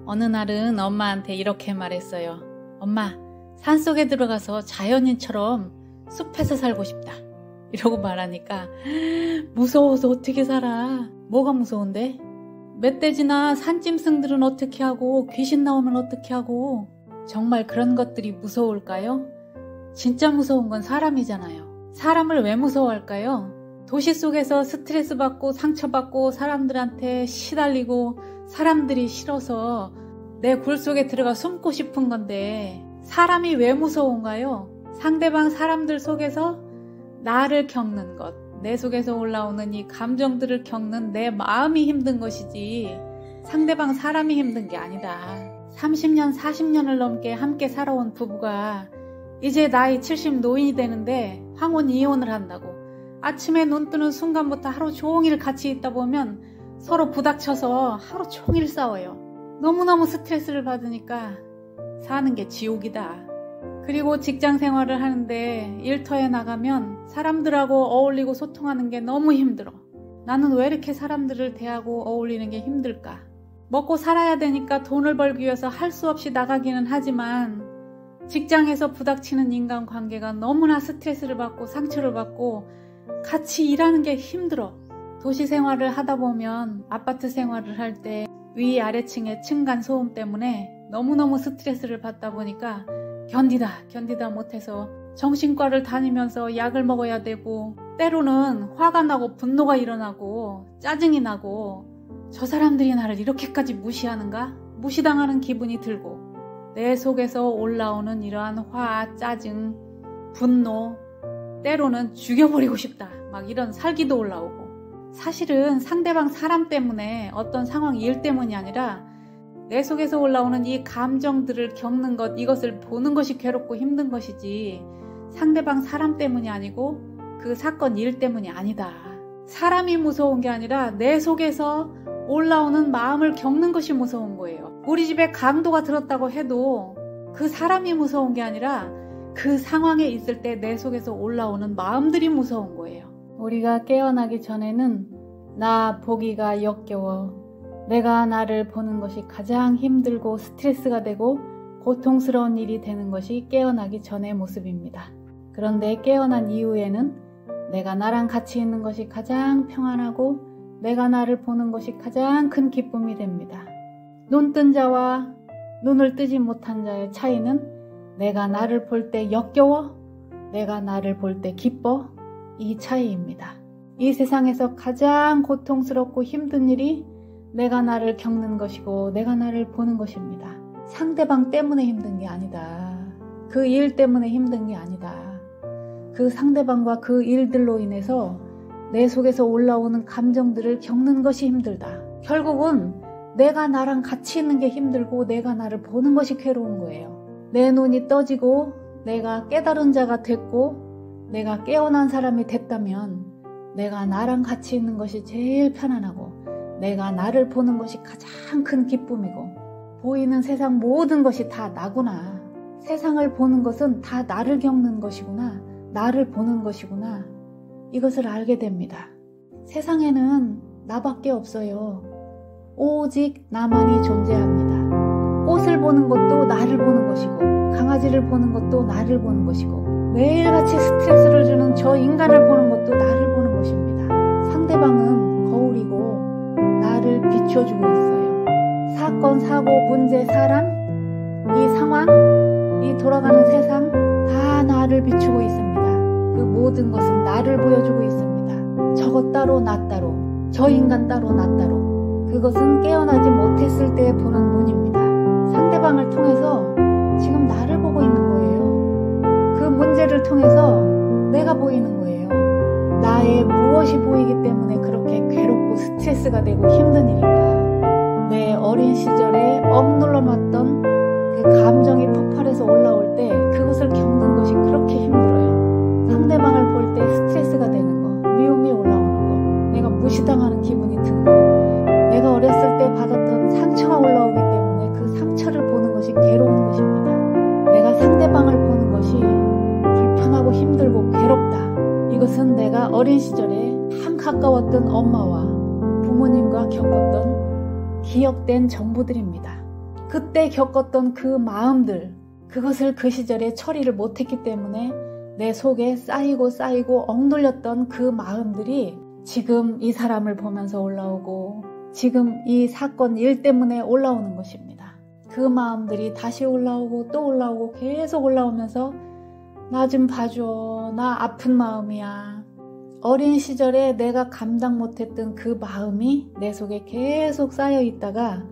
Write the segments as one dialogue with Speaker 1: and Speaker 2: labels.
Speaker 1: 어느 날은 엄마한테 이렇게 말했어요. 엄마, 산속에 들어가서 자연인처럼 숲에서 살고 싶다. 이러고 말하니까 무서워서 어떻게 살아? 뭐가 무서운데? 멧돼지나 산짐승들은 어떻게 하고 귀신 나오면 어떻게 하고 정말 그런 것들이 무서울까요? 진짜 무서운 건 사람이잖아요. 사람을 왜 무서워할까요? 도시 속에서 스트레스 받고 상처받고 사람들한테 시달리고 사람들이 싫어서 내 굴 속에 들어가 숨고 싶은 건데 사람이 왜 무서운가요? 상대방 사람들 속에서 나를 겪는 것, 내 속에서 올라오는 이 감정들을 겪는 내 마음이 힘든 것이지 상대방 사람이 힘든 게 아니다. 30년, 40년을 넘게 함께 살아온 부부가 이제 나이 70 노인이 되는데 황혼 이혼을 한다고 아침에 눈 뜨는 순간부터 하루 종일 같이 있다 보면 서로 부닥쳐서 하루 종일 싸워요. 너무너무 스트레스를 받으니까 사는 게 지옥이다. 그리고 직장 생활을 하는데 일터에 나가면 사람들하고 어울리고 소통하는 게 너무 힘들어. 나는 왜 이렇게 사람들을 대하고 어울리는 게 힘들까? 먹고 살아야 되니까 돈을 벌기 위해서 할 수 없이 나가기는 하지만 직장에서 부닥치는 인간관계가 너무나 스트레스를 받고 상처를 받고 같이 일하는 게 힘들어. 도시 생활을 하다 보면 아파트 생활을 할 때 위아래층의 층간 소음 때문에 너무너무 스트레스를 받다 보니까 견디다 못해서 정신과를 다니면서 약을 먹어야 되고 때로는 화가 나고 분노가 일어나고 짜증이 나고 저 사람들이 나를 이렇게까지 무시하는가? 무시당하는 기분이 들고 내 속에서 올라오는 이러한 화, 짜증, 분노 때로는 죽여버리고 싶다. 막 이런 살기도 올라오고 사실은 상대방 사람 때문에 어떤 상황 일 때문이 아니라 내 속에서 올라오는 이 감정들을 겪는 것 이것을 보는 것이 괴롭고 힘든 것이지 상대방 사람 때문이 아니고 그 사건 일 때문이 아니다. 사람이 무서운 게 아니라 내 속에서 올라오는 마음을 겪는 것이 무서운 거예요. 우리 집에 강도가 들었다고 해도 그 사람이 무서운 게 아니라 그 상황에 있을 때 내 속에서 올라오는 마음들이 무서운 거예요. 우리가 깨어나기 전에는 나 보기가 역겨워. 내가 나를 보는 것이 가장 힘들고 스트레스가 되고 고통스러운 일이 되는 것이 깨어나기 전의 모습입니다. 그런데 깨어난 이후에는 내가 나랑 같이 있는 것이 가장 평안하고 내가 나를 보는 것이 가장 큰 기쁨이 됩니다. 눈 뜬 자와 눈을 뜨지 못한 자의 차이는 내가 나를 볼 때 역겨워, 내가 나를 볼 때 기뻐, 이 차이입니다. 이 세상에서 가장 고통스럽고 힘든 일이 내가 나를 겪는 것이고 내가 나를 보는 것입니다. 상대방 때문에 힘든 게 아니다. 그 일 때문에 힘든 게 아니다. 그 상대방과 그 일들로 인해서 내 속에서 올라오는 감정들을 겪는 것이 힘들다. 결국은 내가 나랑 같이 있는 게 힘들고 내가 나를 보는 것이 괴로운 거예요. 내 눈이 떠지고 내가 깨달은 자가 됐고 내가 깨어난 사람이 됐다면 내가 나랑 같이 있는 것이 제일 편안하고 내가 나를 보는 것이 가장 큰 기쁨이고 보이는 세상 모든 것이 다 나구나. 세상을 보는 것은 다 나를 겪는 것이구나. 나를 보는 것이구나. 이것을 알게 됩니다. 세상에는 나밖에 없어요. 오직 나만이 존재합니다. 꽃을 보는 것도 나를 보는 것이고 강아지를 보는 것도 나를 보는 것이고 매일같이 스트레스를 주는 저 인간을 보는 것도 나를 보는 것입니다. 상대방은 거울이고 나를 비춰주고 있어요. 사건, 사고, 문제, 사람, 이 상황, 이 돌아가는 세상 다 나를 비추고 있습니다. 그 모든 것은 나를 보여주고 있습니다. 저것 따로 나 따로, 저 인간 따로 나 따로. 그것은 깨어나지 못했을 때 보는 눈입니다. 상대방을 통해서 지금 나를 보고 있는 거예요. 그 문제를 통해서 내가 보이는 거예요. 나의 무엇이 보이기 때문에 그렇게 괴롭고 스트레스가 되고 힘든 일인가. 내 어린 시절에 억눌러 놨던 그 감정이 폭발해서 올라올 때 그것을 겪는 것이 그렇게 힘들어요. 상대방을 볼 때 스트레스가 되는 거, 미움이 올라오는 거, 내가 무시당하는 기분이 드는 거, 내가 어렸을 때 받았던 상처가 올라오기 때문에 그 상처를 보는 것이 괴로운 것입니다. 내가 상대방을 보는 것이 불편하고 힘들고 괴롭다. 이것은 내가 어린 시절에 참 가까웠던 엄마와 부모님과 겪었던 기억된 정보들입니다. 그때 겪었던 그 마음들, 그것을 그 시절에 처리를 못했기 때문에 내 속에 쌓이고 억눌렸던 그 마음들이 지금 이 사람을 보면서 올라오고 지금 이 사건 일 때문에 올라오는 것입니다. 그 마음들이 다시 올라오고 또 올라오고 계속 올라오면서 나 좀 봐줘, 나 아픈 마음이야. 어린 시절에 내가 감당 못했던 그 마음이 내 속에 계속 쌓여 있다가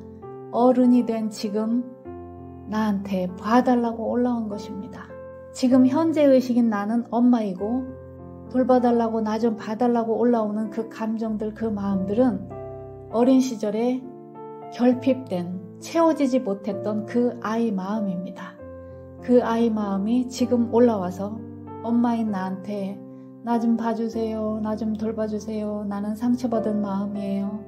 Speaker 1: 어른이 된 지금 나한테 봐달라고 올라온 것입니다. 지금 현재 의식인 나는 엄마이고 돌봐달라고 나 좀 봐달라고 올라오는 그 감정들, 그 마음들은 어린 시절에 결핍된, 채워지지 못했던 그 아이 마음입니다. 그 아이 마음이 지금 올라와서 엄마인 나한테 나 좀 봐주세요, 나 좀 돌봐주세요, 나는 상처받은 마음이에요,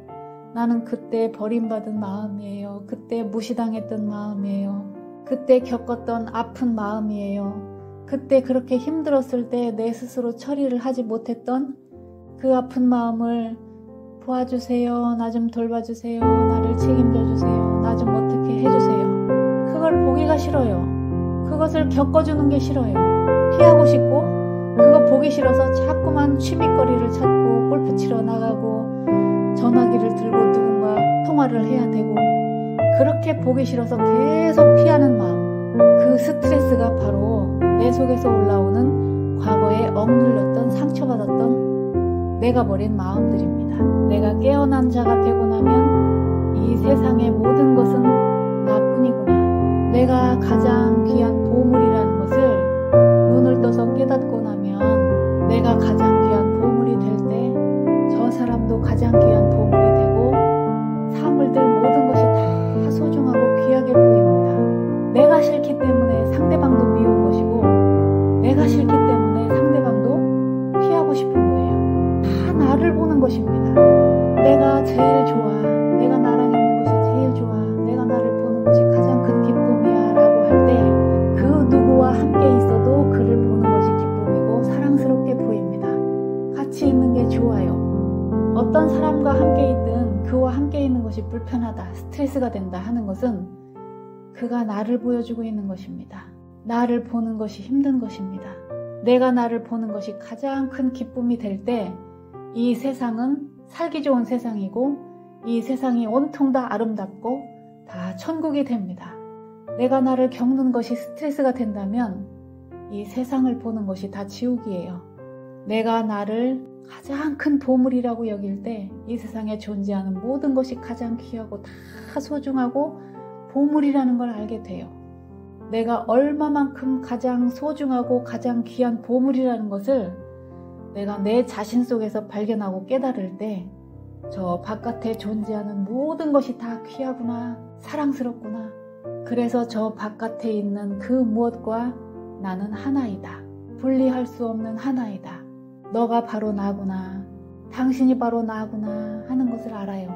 Speaker 1: 나는 그때 버림받은 마음이에요, 그때 무시당했던 마음이에요, 그때 겪었던 아픈 마음이에요, 그때 그렇게 힘들었을 때 내 스스로 처리를 하지 못했던 그 아픈 마음을 도와주세요, 나 좀 돌봐주세요, 나를 책임져주세요, 나 좀 어떻게 해주세요. 그걸 보기가 싫어요. 그것을 겪어주는 게 싫어요. 피하고 싶고 그거 보기 싫어서 자꾸만 취미거리를 찾고 골프 치러 나가고 전화기를 들고 누군가 통화를 해야 되고 그렇게 보기 싫어서 계속 피하는 마음, 그 스트레스가 바로 내 속에서 올라오는 과거에 억눌렸던 상처받았던 내가 버린 마음들입니다. 내가 깨어난 자가 되고 나면 이 세상의 모든 것은 나뿐이구나. 내가 가장 귀한 보물이라는 것을 눈을 떠서 깨닫고 나면 내가 가장 귀한 보물이 될 때 저 사람도 가장 귀한 보물이 되고 사물들 모든 것이 다 소중하고 귀하게 보입니다. 내가 싫기 때문에 상대방도 미운 것이고 내가 싫기 때문에 상대방도 피하고 싶은 거예요. 다 나를 보는 것입니다. 내가 제일 좋아, 내가 나랑 있는 것이 제일 좋아, 내가 나를 보는 것이 가장 큰 기쁨이야 라고 할 때 그 누구와 함께 있어도 그를 보는 것이 기쁨이고 사랑스럽게 보입니다. 같이 있는 게 좋아요. 어떤 사람과 함께 있든 그와 함께 있는 것이 불편하다, 스트레스가 된다 하는 것은 그가 나를 보여주고 있는 것입니다. 나를 보는 것이 힘든 것입니다. 내가 나를 보는 것이 가장 큰 기쁨이 될 때 이 세상은 살기 좋은 세상이고 이 세상이 온통 다 아름답고 다 천국이 됩니다. 내가 나를 겪는 것이 스트레스가 된다면 이 세상을 보는 것이 다 지옥이에요. 내가 나를 가장 큰 보물이라고 여길 때 이 세상에 존재하는 모든 것이 가장 귀하고 다 소중하고 보물이라는 걸 알게 돼요. 내가 얼마만큼 가장 소중하고 가장 귀한 보물이라는 것을 내가 내 자신 속에서 발견하고 깨달을 때 저 바깥에 존재하는 모든 것이 다 귀하구나, 사랑스럽구나. 그래서 저 바깥에 있는 그 무엇과 나는 하나이다. 분리할 수 없는 하나이다. 너가 바로 나구나, 당신이 바로 나구나 하는 것을 알아요.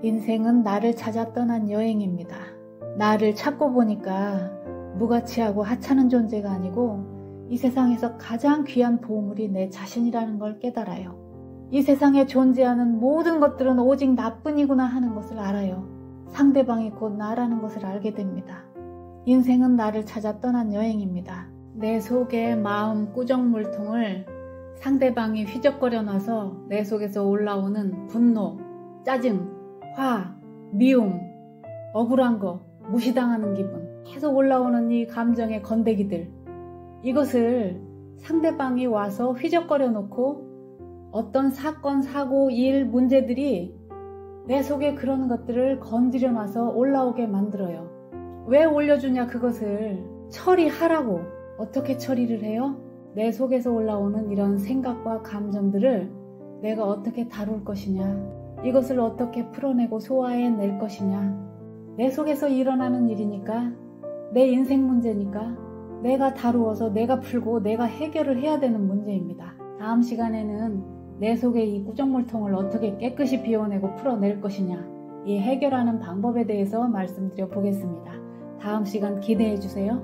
Speaker 1: 인생은 나를 찾아 떠난 여행입니다. 나를 찾고 보니까 무가치하고 하찮은 존재가 아니고 이 세상에서 가장 귀한 보물이 내 자신이라는 걸 깨달아요. 이 세상에 존재하는 모든 것들은 오직 나뿐이구나 하는 것을 알아요. 상대방이 곧 나라는 것을 알게 됩니다. 인생은 나를 찾아 떠난 여행입니다. 내 속의 마음 꾸정물통을 상대방이 휘적거려 놔서 내 속에서 올라오는 분노, 짜증, 화, 미움, 억울한 거, 무시당하는 기분, 계속 올라오는 이 감정의 건더기들, 이것을 상대방이 와서 휘적거려 놓고 어떤 사건, 사고, 일, 문제들이 내 속에 그런 것들을 건드려 놔서 올라오게 만들어요. 왜 올려주냐, 그것을 처리하라고. 어떻게 처리를 해요? 내 속에서 올라오는 이런 생각과 감정들을 내가 어떻게 다룰 것이냐, 이것을 어떻게 풀어내고 소화해낼 것이냐. 내 속에서 일어나는 일이니까, 내 인생 문제니까 내가 다루어서 내가 풀고 내가 해결을 해야 되는 문제입니다. 다음 시간에는 내 속의 이 꾸정물통을 어떻게 깨끗이 비워내고 풀어낼 것이냐, 이 해결하는 방법에 대해서 말씀드려 보겠습니다. 다음 시간 기대해 주세요.